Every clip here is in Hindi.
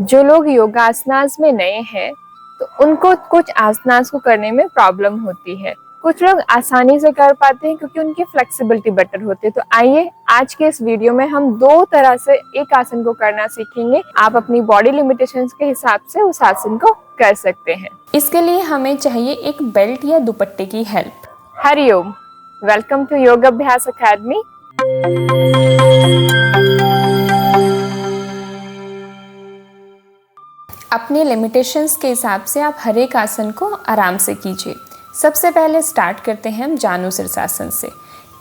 जो लोग योगासनास में नए हैं तो उनको कुछ आसनास को करने में प्रॉब्लम होती है। कुछ लोग आसानी से कर पाते हैं क्योंकि उनकी फ्लेक्सिबिलिटी बेटर होती है। तो आइए आज के इस वीडियो में हम दो तरह से एक आसन को करना सीखेंगे। आप अपनी बॉडी लिमिटेशंस के हिसाब से उस आसन को कर सकते हैं। इसके लिए हमें चाहिए एक बेल्ट या दुपट्टे की हेल्प। हरिओम, वेलकम टू योग अभ्यास अकेडमी। अपने लिमिटेशंस के हिसाब से आप हर एक आसन को आराम से कीजिए। सबसे पहले स्टार्ट करते हैं हम जानु शीर्षासन से।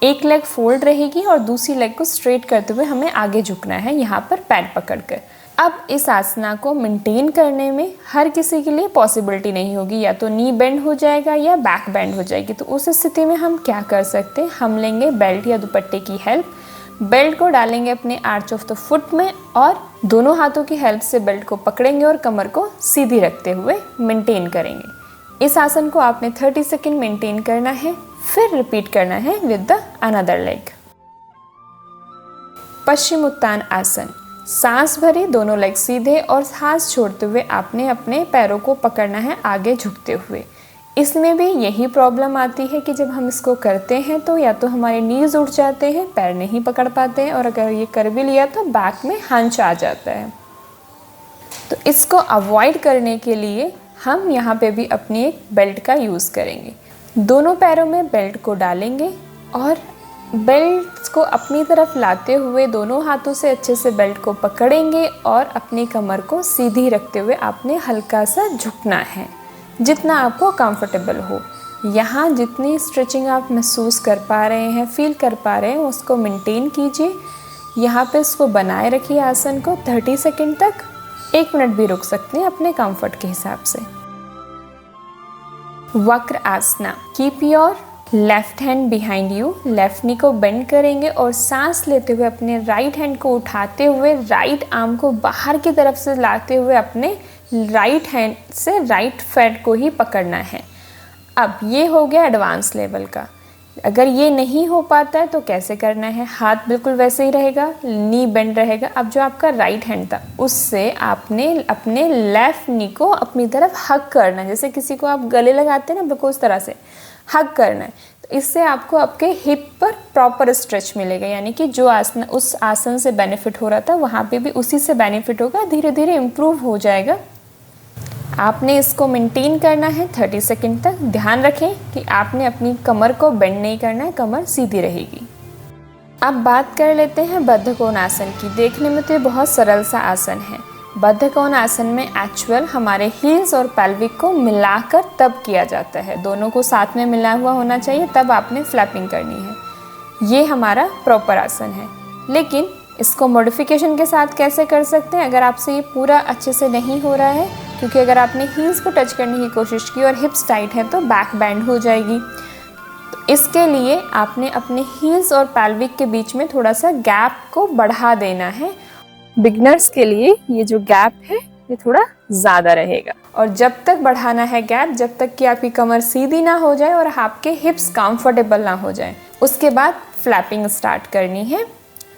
एक लेग फोल्ड रहेगी और दूसरी लेग को स्ट्रेट करते हुए हमें आगे झुकना है, यहाँ पर पैर पकड़कर। अब इस आसना को मेंटेन करने में हर किसी के लिए पॉसिबिलिटी नहीं होगी, या तो नी बेंड हो जाएगा या बैक बेंड हो जाएगी। तो उस स्थिति में हम क्या कर सकते हैं, हम लेंगे बेल्ट या दुपट्टे की हेल्प। बेल्ट को डालेंगे अपने आर्च ऑफ द फुट में और दोनों हाथों की हेल्प से बेल्ट को पकड़ेंगे और कमर को सीधी रखते हुए मेंटेन करेंगे। इस आसन को आपने 30 सेकेंड मेंटेन करना है, फिर रिपीट करना है विद द अनदर लेग। पश्चिम उत्तान आसन। सांस भरे, दोनों लेग सीधे और सांस छोड़ते हुए आपने अपने पैरों को पकड़ना है आगे झुकते हुए। इसमें भी यही प्रॉब्लम आती है कि जब हम इसको करते हैं तो या तो हमारे नीज उठ जाते हैं, पैर नहीं पकड़ पाते हैं, और अगर ये कर भी लिया तो बैक में हंच आ जाता है। तो इसको अवॉइड करने के लिए हम यहाँ पे भी अपनी एक बेल्ट का यूज़ करेंगे। दोनों पैरों में बेल्ट को डालेंगे और बेल्ट को अपनी तरफ लाते हुए दोनों हाथों से अच्छे से बेल्ट को पकड़ेंगे और अपनी कमर को सीधी रखते हुए आपने हल्का सा झुकना है, जितना आपको कंफर्टेबल हो। यहाँ जितनी स्ट्रेचिंग आप महसूस कर पा रहे हैं, फील कर पा रहे हैं, उसको मेंटेन कीजिए। यहाँ पे इसको बनाए रखिए आसन को 30 सेकेंड तक। 1 मिनट भी रुक सकते हैं अपने कंफर्ट के हिसाब से। Vakrasana. Keep your left hand behind you. Left knee को बेंड करेंगे और सांस लेते हुए अपने राइट हैंड को उठाते हुए राइट आर्म को बाहर की तरफ से लाते हुए अपने राइट हैंड से राइट फैट को ही पकड़ना है। अब ये हो गया एडवांस लेवल का। अगर ये नहीं हो पाता है तो कैसे करना है, हाथ बिल्कुल वैसे ही रहेगा, नी बेंड रहेगा। अब जो आपका राइट हैंड था उससे आपने अपने लेफ्ट नी को अपनी तरफ हग करना है, जैसे किसी को आप गले लगाते हैं ना, बिल्कुल उस तरह से हग करना है। तो इससे आपको आपके हिप पर प्रॉपर स्ट्रेच मिलेगा, यानी कि जो आसन उस आसन से बेनिफिट हो रहा था वहाँ पे भी उसी से बेनिफिट होगा, धीरे धीरे इम्प्रूव हो जाएगा। आपने इसको मेंटेन करना है 30 सेकंड तक। ध्यान रखें कि आपने अपनी कमर को बेंड नहीं करना है, कमर सीधी रहेगी। अब बात कर लेते हैं बद्धकोण आसन की। देखने में तो ये बहुत सरल सा आसन है। बद्धकोण आसन में एक्चुअल हमारे हील्स और पेल्विक को मिलाकर तब किया जाता है, दोनों को साथ में मिला हुआ होना चाहिए, तब आपने फ्लैपिंग करनी है। ये हमारा प्रॉपर आसन है। लेकिन इसको मॉडिफिकेशन के साथ कैसे कर सकते हैं, अगर आपसे ये पूरा अच्छे से नहीं हो रहा है, क्योंकि अगर आपने हील्स को टच करने की कोशिश की और हिप्स टाइट है तो बैक बैंड हो जाएगी। तो इसके लिए आपने अपने हील्स और पेल्विक के बीच में थोड़ा सा गैप को बढ़ा देना है। बिगनर्स के लिए ये जो गैप है ये थोड़ा ज़्यादा रहेगा, और जब तक बढ़ाना है गैप, जब तक कि आपकी कमर सीधी ना हो जाए और आपके हिप्स कंफर्टेबल ना हो जाए। उसके बाद फ्लैपिंग स्टार्ट करनी है।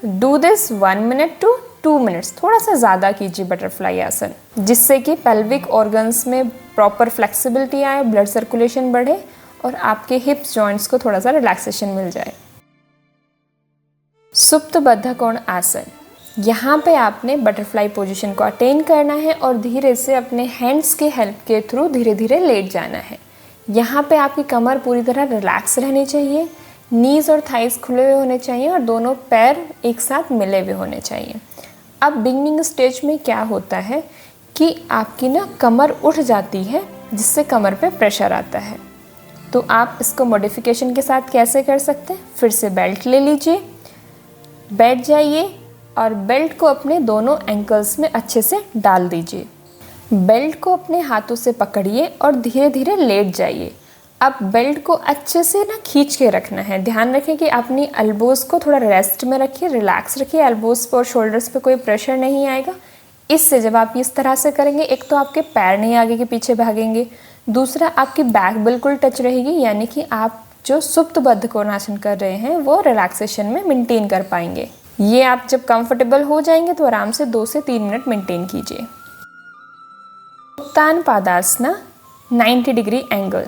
Do this 1 minute to 2 minutes, थोड़ा सा ज़्यादा कीजिए बटरफ्लाई आसन, जिससे कि पेल्विक ऑर्गन्स में प्रॉपर फ्लेक्सिबिलिटी आए, ब्लड सर्कुलेशन बढ़े और आपके हिप्स जॉइंट्स को थोड़ा सा रिलैक्सेशन मिल जाए। सुप्त बद्धकोण आसन। यहाँ पे आपने बटरफ्लाई पोजीशन को अटेन करना है और धीरे से अपने हैंड्स के हेल्प के थ्रू धीरे धीरे लेट जाना है। यहाँ पे आपकी कमर पूरी तरह रिलैक्स रहनी चाहिए, नीज और थाइस खुले हुए होने चाहिए और दोनों पैर एक साथ मिले हुए होने चाहिए। अब बिगनिंग स्टेज में क्या होता है कि आपकी ना कमर उठ जाती है, जिससे कमर पे प्रेशर आता है। तो आप इसको मॉडिफिकेशन के साथ कैसे कर सकते हैं, फिर से बेल्ट ले लीजिए, बैठ जाइए और बेल्ट को अपने दोनों एंकल्स में अच्छे से डाल दीजिए। बेल्ट को अपने हाथों से पकड़िए और धीरे धीरे लेट जाइए। अब बेल्ट को अच्छे से ना खींच के रखना है। ध्यान रखें कि अपनी एल्बोज़ को थोड़ा रेस्ट में रखिए, रिलैक्स रखिए। एल्बोज़ पर और शोल्डर्स पे कोई प्रेशर नहीं आएगा। इससे जब आप इस तरह से करेंगे, एक तो आपके पैर नहीं आगे के पीछे भागेंगे, दूसरा आपकी बैक बिल्कुल टच रहेगी, यानी कि आप जो सुप्त बद्धकोणासन कर रहे हैं वो रिलैक्सेशन में मेंटेन कर पाएंगे। ये आप जब कंफर्टेबल हो जाएंगे तो आराम से 2 से 3 मिनट मेंटेन कीजिए। उत्तान पादासना 90 डिग्री एंगल।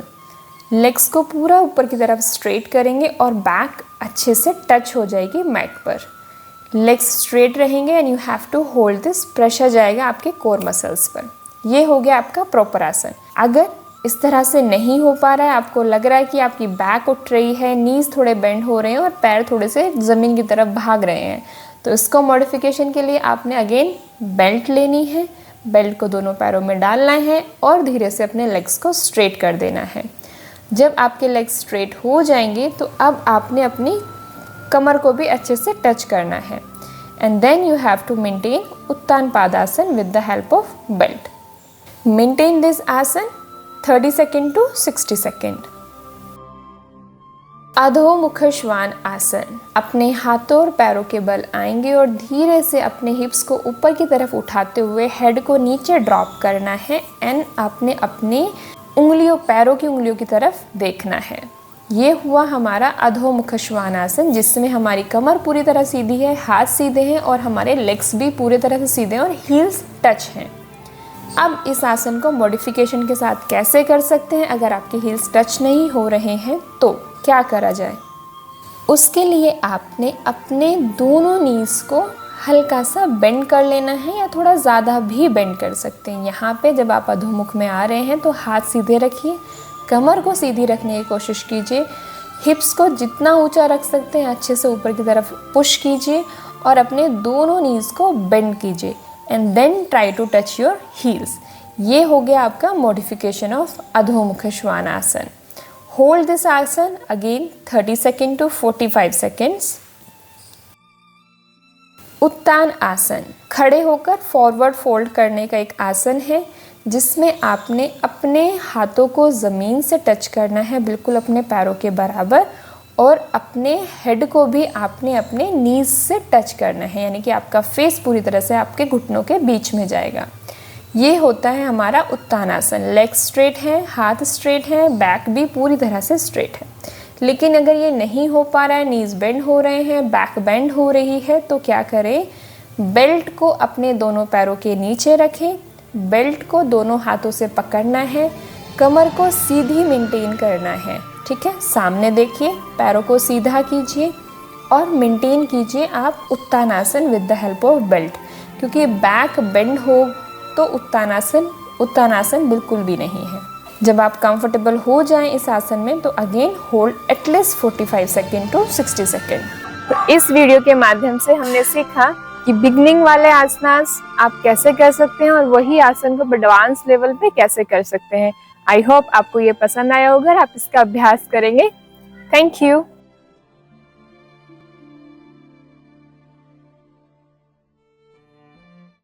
लेग्स को पूरा ऊपर की तरफ स्ट्रेट करेंगे और बैक अच्छे से टच हो जाएगी मैट पर। लेग्स स्ट्रेट रहेंगे and you have to hold this, pressure जाएगा आपके कोर मसल्स पर। ये हो गया आपका प्रॉपर आसन। अगर इस तरह से नहीं हो पा रहा है, आपको लग रहा है कि आपकी बैक उठ रही है, नीज थोड़े बेंड हो रहे हैं और पैर थोड़े से ज़मीन की तरफ भाग रहे हैं, तो इसको मॉडिफिकेशन के लिए आपने अगेन बेल्ट लेनी है। बेल्ट को दोनों पैरों में डालना है और धीरे से अपने लेग्स को स्ट्रेट कर देना है। जब आपके लेग्स स्ट्रेट हो जाएंगे तो अब आपने अपनी कमर को भी अच्छे से टच करना है and then you have to maintain Uttana padasana with the help of belt. Maintain this asana 30 second to 60 second. अधोमुख श्वान आसन। अपने हाथों और पैरों के बल आएंगे और धीरे से अपने हिप्स को ऊपर की तरफ उठाते हुए हेड को नीचे ड्रॉप करना है एंड आपने अपने उंगलियों, पैरों की उंगलियों की तरफ देखना है। ये हुआ हमारा अधोमुख श्वान आसन, जिसमें हमारी कमर पूरी तरह सीधी है, हाथ सीधे हैं और हमारे लेग्स भी पूरी तरह से सीधे हैं और हील्स टच हैं। अब इस आसन को मॉडिफिकेशन के साथ कैसे कर सकते हैं? अगर आपके हील्स टच नहीं हो रहे हैं तो क्या करा जाए? उसके लिए आपने अपने दोनों नीज को हल्का सा बेंड कर लेना है या थोड़ा ज़्यादा भी बेंड कर सकते हैं। यहाँ पे जब आप अधोमुख में आ रहे हैं तो हाथ सीधे रखिए, कमर को सीधी रखने की कोशिश कीजिए, हिप्स को जितना ऊंचा रख सकते हैं अच्छे से ऊपर की तरफ पुश कीजिए और अपने दोनों नीज को बेंड कीजिए and then try to touch your heels. ये हो गया आपका मॉडिफिकेशन ऑफ अधोमुख श्वान आसन। होल्ड दिस आसन अगेन 30 सेकेंड टू 45 सेकेंड्स। उत्तान आसन। खड़े होकर फॉरवर्ड फोल्ड करने का एक आसन है जिसमें आपने अपने हाथों को ज़मीन से टच करना है, बिल्कुल अपने पैरों के बराबर, और अपने हेड को भी आपने अपने नीज से टच करना है, यानी कि आपका फेस पूरी तरह से आपके घुटनों के बीच में जाएगा। ये होता है हमारा उत्तान आसन। लेग स्ट्रेट है, हाथ स्ट्रेट है, बैक भी पूरी तरह से स्ट्रेट है। लेकिन अगर ये नहीं हो पा रहा है, नीज बेंड हो रहे हैं, बैक बेंड हो रही है, तो क्या करें? बेल्ट को अपने दोनों पैरों के नीचे रखें, बेल्ट को दोनों हाथों से पकड़ना है, कमर को सीधी मेंटेन करना है। ठीक है, सामने देखिए, पैरों को सीधा कीजिए और मेंटेन कीजिए आप Uttanasana with the help of belt, क्योंकि बैक बेंड हो तो उत्तानासन बिल्कुल भी नहीं है। जब आप कंफर्टेबल हो जाएं इस आसन में तो again hold at least 45 second to 60 second. तो इस वीडियो के माध्यम से हमने सीखा कि बिगनिंग वाले आसनास आप कैसे कर सकते हैं और वही आसन को एडवांस लेवल पे कैसे कर सकते हैं। आई होप आपको ये पसंद आया होगा, आप इसका अभ्यास करेंगे। Thank you.